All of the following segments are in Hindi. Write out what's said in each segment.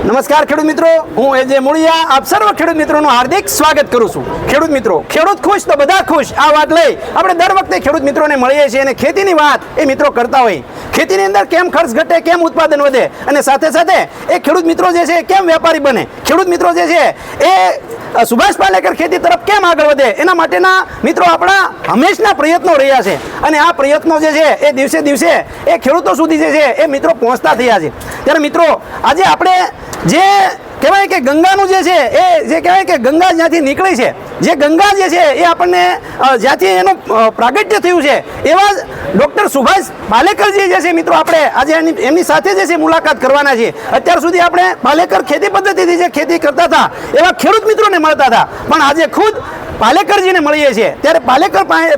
નમસ્કાર ખેડૂત મિત્રો, હું એજે મુળિયા આપ સર્વ ખેડૂત મિત્રોનું હાર્દિક સ્વાગત કરું છું। ખેડૂત મિત્રો, ખેડૂત ખુશ તો બધા ખુશ, આ વાત લઈ આપણે દર વખતે ખેડૂત મિત્રોને મળીએ છીએ અને ખેતીની વાત એ મિત્રો કરતા હોય। ખેતીની અંદર કેમ ખર્ચ ઘટે, કેમ ઉત્પાદન વધે અને સાથે સાથે એ ખેડૂત મિત્રો જે છે કેમ વેપારી બને, ખેડૂત મિત્રો જે છે એ સુભાષ પાલેકર ખેતી તરફ કેમ આગળ વધે, એના માટેના મિત્રો આપણા હંમેશના પ્રયત્નો રહ્યા છે અને આ પ્રયત્નો જે છે એ દિવસે દિવસે એ ખેડૂતો સુધી જે છે એ મિત્રો પહોંચતા થયા છે। ત્યારે મિત્રો આજે આપણે જે કહેવાય કે ગંગાનું જે છે એ જે કહેવાય કે ગંગા જ્યાંથી નીકળી છે, જે ગંગા જે છે એ આપણને જ્યાંથી એનું પ્રાગટ્ય થયું છે એવા ડૉક્ટર સુભાષ પાલેકરજી જે છે મિત્રો આપણે આજે એમની સાથે જે છે મુલાકાત કરવાના છીએ। અત્યાર સુધી આપણે પાલેકર ખેતી પદ્ધતિથી જે ખેતી કરતા હતા એવા ખેડૂત મિત્રોને મળતા હતા, પણ આજે ખુદ પાલેકરજીને મળીએ છીએ। ત્યારે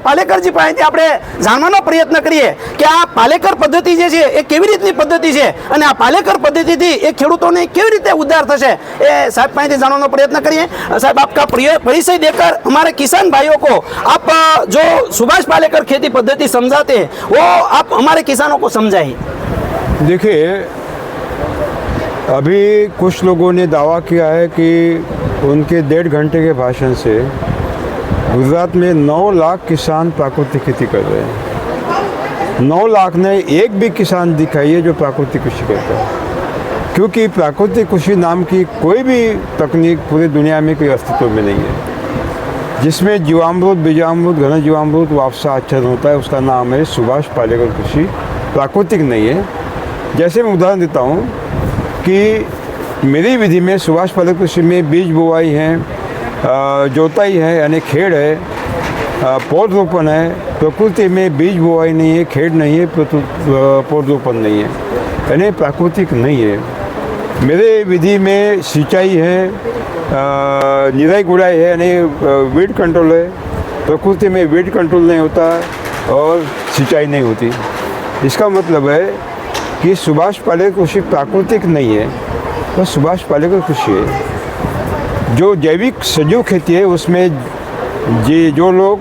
પાલેકરજી પાસેથી આપણે જાણવાનો પ્રયત્ન કરીએ કે આ પાલેકર પદ્ધતિ જે છે એ કેવી રીતની પદ્ધતિ છે અને આ પાલેકર પદ્ધતિથી એ ખેડૂતોને કેવી રીતે ઉદ્ધાર થશે એ સાહેબ પાસેથી જાણવાનો પ્રયત્न करिए। साहब आपका परिचय देकर हमारे किसान भाइयों को आप जो सुभाष पालेकर खेती पद्धति समझाते हैं वो आप हमारे किसानों को समझाइए। देखिए, अभी कुछ लोगों ने दावा किया है कि उनके 1.5 घंटे के भाषण से गुजरात में 9 लाख किसान प्राकृतिक खेती कर रहे हैं। 9 लाख ने एक भी किसान दिखाइए जो प्राकृतिक कृषि करता है, क्योंकि प्राकृतिक कृषि नाम की कोई भी तकनीक पूरी दुनिया में कोई अस्तित्व में नहीं है जिसमें जीवामृत, बीजामृत, घन जीवामृत, वापसा आच्छादन होता है। उसका नाम है सुभाष पालेकर कृषि, प्राकृतिक नहीं है। जैसे मैं उदाहरण देता हूँ कि मेरी विधि में सुभाष पालेकर कृषि में बीज बुआई है, जोताई है यानी खेड़ है, पौधरोपण है। प्रकृति में बीज बुआई नहीं है, खेड़ नहीं है, पौधरोपण नहीं है, यानी प्राकृतिक नहीं है। मेरे विधि में सिंचाई है, निराई गुड़ाई है यानी वीड कंट्रोल है। प्रकृति में वीड कंट्रोल नहीं होता और सिंचाई नहीं होती। इसका मतलब है कि सुभाष पालेकर कृषि प्राकृतिक नहीं है, तो सुभाष पालेकर कृषि है। जो जैविक सजीव खेती है उसमें जो लोग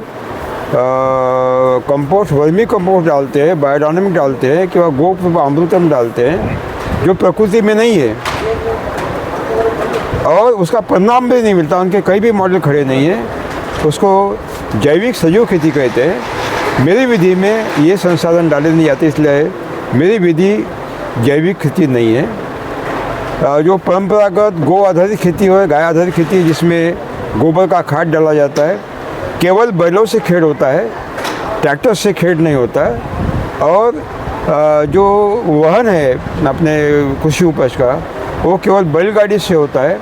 कंपोस्ट, वर्मी कंपोस्ट डालते हैं, बायोडायनमिक डालते हैं कि वह गोप अमृतम डालते हैं जो प्रकृति में नहीं है और उसका परिणाम भी नहीं मिलता, उनके कई भी मॉडल खड़े नहीं हैं, उसको जैविक सजीव खेती कहते हैं। मेरी विधि में ये संसाधन डाले नहीं जाते, इसलिए मेरी विधि जैविक खेती नहीं है। जो परंपरागत गो आधारित खेती हो, गाय आधारित खेती जिसमें गोबर का खाद डाला जाता है, केवल बैलों से खेड़ होता है, ट्रैक्टर से खेड़ नहीं होता है। और जो वहन है अपने कृषि उपज का वो केवल बैलगाड़ी से होता है,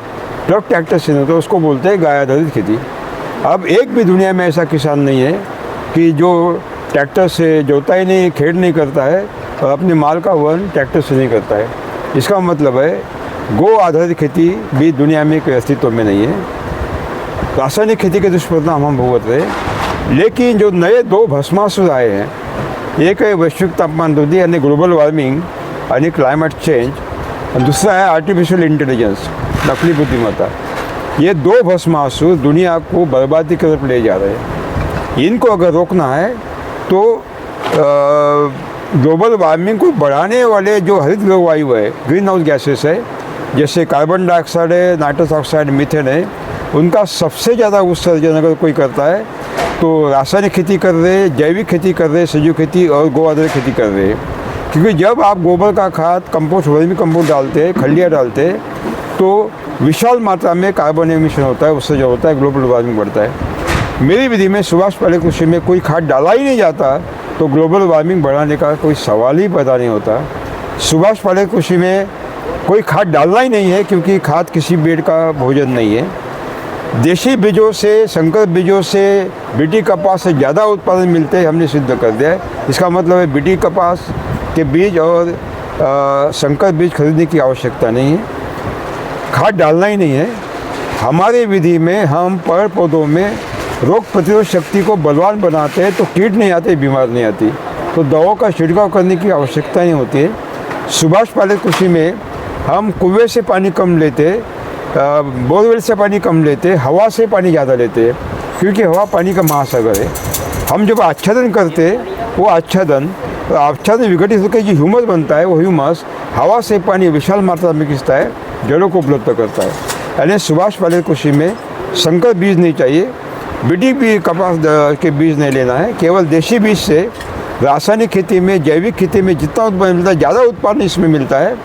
ट्रक ट्रैक्टर से नहीं होता, उसको बोलते हैं गाय आधारित खेती। अब एक भी दुनिया में ऐसा किसान नहीं है कि जो ट्रैक्टर से जोताई नहीं, खेड़ नहीं करता है और अपने माल का वहन ट्रैक्टर से नहीं करता है। इसका मतलब है गो आधारित खेती भी दुनिया में कोई अस्तित्व में नहीं है। रासायनिक खेती के दुष्परिणाम हम भुगत रहे। लेकिन जो नए 2 भस्मासुर आए हैं, एक है वैश्विक तापमान वृद्धि यानी ग्लोबल वार्मिंग यानी क्लाइमेट चेंज, और दूसरा है आर्टिफिशियल इंटेलिजेंस, नकली बुद्धिमत्ता। ये 2 भस्मासुर दुनिया को बर्बादी की तरफ ले जा रहे हैं। इनको अगर रोकना है तो ग्लोबल वार्मिंग को बढ़ाने वाले जो हरित गृह वायु है, ग्रीन हाउस गैसेस है, जैसे कार्बन डाइऑक्साइड है, नाइट्रस ऑक्साइड, मीथेन है, उनका सबसे ज़्यादा उत्सर्जन अगर कोई करता है तो रासायनिक खेती कर रहे, जैविक खेती कर रहे, सजीव खेती और गो आधारित खेती कर रहे हैं। क्योंकि जब आप गोबर का खाद, कंपोस्ट, वर्मी कंपोस्ट डालते हैं, खलिया डालते हैं, तो विशाल मात्रा में कार्बन एमिशन होता है, उससे जो होता है ग्लोबल वार्मिंग बढ़ता है। मेरी विधि में सुभाष पालेकर कृषि में कोई खाद डाला ही नहीं जाता, तो ग्लोबल वार्मिंग बढ़ाने का कोई सवाल ही पैदा नहीं होता। सुभाष पालेकर कृषि में कोई खाद डालना ही नहीं है, क्योंकि खाद किसी पेड़ का भोजन नहीं है। देशी बीजों से, संकर बीजों से, बीटी कपास से ज़्यादा उत्पादन मिलते हैं, हमने सिद्ध कर दिया है। इसका मतलब है बीटी कपास के बीज और संकर बीज खरीदने की आवश्यकता नहीं है, खाद डालना ही नहीं है। हमारी विधि में हम पेड़ पौधों में रोग प्रतिरोध शक्ति को बलवान बनाते हैं, तो कीट नहीं आते, बीमार नहीं आती, तो दवाओं का छिड़काव करने की आवश्यकता नहीं होती है। सुभाष पालेकर कृषि में हम कुएं से पानी कम लेते, बोरवेल से पानी कम लेते, हवा से पानी ज़्यादा लेते, क्योंकि हवा पानी का महासागर है। हम जब आच्छादन करते वो आच्छादन विघटित होकर जो ह्यूमस बनता है, वो ह्यूमस हवा से पानी विशाल मात्रा में खींचता है जड़ों को उपलब्ध करता है। यानी सुभाष पालेकर कृषि में संकर बीज नहीं चाहिए, बीटीपी कपास के बीज नहीं लेना है, केवल देशी बीज से रासायनिक खेती में, जैविक खेती में जितना उत्पादन मिलता है, ज़्यादा उत्पादन इसमें मिलता है।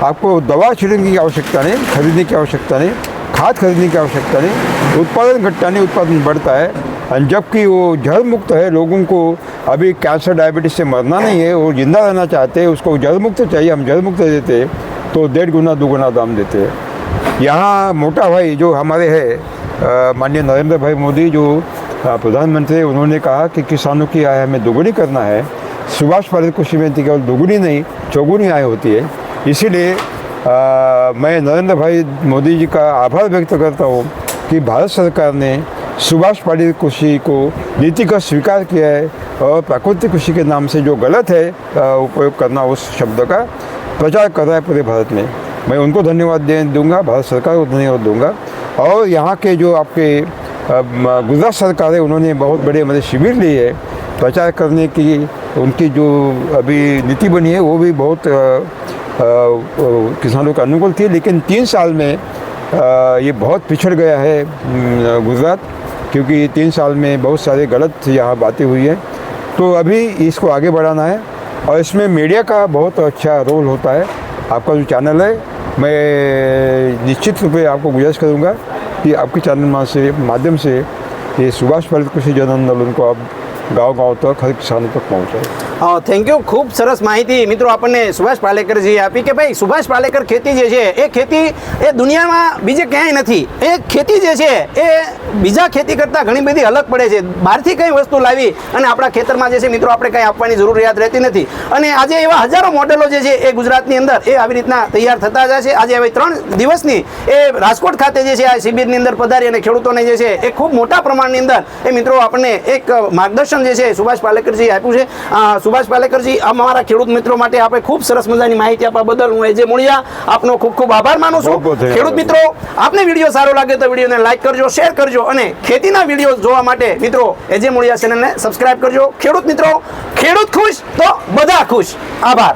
आपको दवा छिड़कने की आवश्यकता नहीं, खरीदने की आवश्यकता नहीं, खाद खरीदने की आवश्यकता नहीं, उत्पादन घटता नहीं, उत्पादन बढ़ता है। और जबकि वो जड़ मुक्त है, लोगों को अभी कैंसर डायबिटीज से मरना नहीं है, वो जिंदा रहना चाहते हैं, उसको जड़ मुक्त चाहिए, हम जड़ मुक्त देते हैं तो 1.5 गुना 2 गुना दाम देते हैं। यहाँ मोटा भाई जो हमारे है माननीय नरेंद्र भाई मोदी जो प्रधानमंत्री, उन्होंने कहा कि किसानों की आय हमें दोगुनी करना है। सुभाष पालेकर कृषि में केवल दोगुनी नहीं, चौगुनी आय होती है। इसीलिए मैं नरेंद्र भाई मोदी जी का आभार व्यक्त करता हूँ कि भारत सरकार ने सुभाष पालेकर कृषि को नीति का स्वीकार किया है और प्राकृतिक कृषि के नाम से जो गलत है उपयोग करना उस शब्द का प्रचार कर रहा है पूरे भारत में। मैं उनको धन्यवाद दूंगा, भारत सरकार को धन्यवाद दूंगा। और यहाँ के जो आपके गुजरात सरकार है, उन्होंने बहुत बड़े मतलब शिविर लिए है प्रचार करने की। उनकी जो अभी नीति बनी है वो भी बहुत किसानों के अनुकूल थी, लेकिन 3 साल में ये बहुत पिछड़ गया है गुजरात, क्योंकि 3 साल में बहुत सारे गलत यहाँ बातें हुई हैं। तो अभी इसको आगे बढ़ाना है और इसमें मीडिया का बहुत अच्छा रोल होता है। आपका जो चैनल है, मैं निश्चित रूप से आपको गुजारिश करूँगा कि आपके चैनल माध्यम से ये सुभाष पालेकर कृषि जन आंदोलन को आप गाँव तक हर किसानों तक पहुँचाए। થેન્ક યુ, ખૂબ સરસ માહિતી મિત્રો આપણને સુભાષ પાલેકરજીએ આપી કે ભાઈ સુભાષ પાલેકર ખેતી જે છે એ ખેતી એ દુનિયામાં બીજે ક્યાંય નથી। એ ખેતી જે છે એ બીજા ખેતી કરતાં ઘણી બધી અલગ પડે છે। બહારથી કંઈ વસ્તુ લાવી અને આપણા ખેતરમાં જે છે મિત્રો આપણે કંઈ આપવાની જરૂરિયાત રહેતી નથી। અને આજે એવા હજારો મોડેલો જે છે એ ગુજરાતની અંદર એ આવી રીતના તૈયાર થતા જાય છે। આજે હવે 3 દિવસની એ રાજકોટ ખાતે જે છે આ શિબિરની અંદર પધારી અને ખેડૂતોને જે છે એ ખૂબ મોટા પ્રમાણની અંદર એ મિત્રો આપણને એક માર્ગદર્શન જે છે સુભાષ પાલેકરજી આપ્યું છે। સુભાષ પાલેકરજી અમારા ખેડૂત મિત્રો માટે આપણે ખૂબ સરસ મજાની માહિતી આપવા બદલ હું એજે મુળિયા આપનો ખૂબ ખૂબ આભાર માનું છું। ખેડૂત મિત્રો, આપને વિડીયો સારો લાગે તો વિડીયોને લાઈક કરજો, શેર કરજો અને ખેતીના વિડીયો જોવા માટે મિત્રો એજે મુળિયા ચેનલને સબસ્ક્રાઇબ કરજો। ખેડૂત મિત્રો, ખેડૂત ખુશ તો બધા ખુશ। આભાર।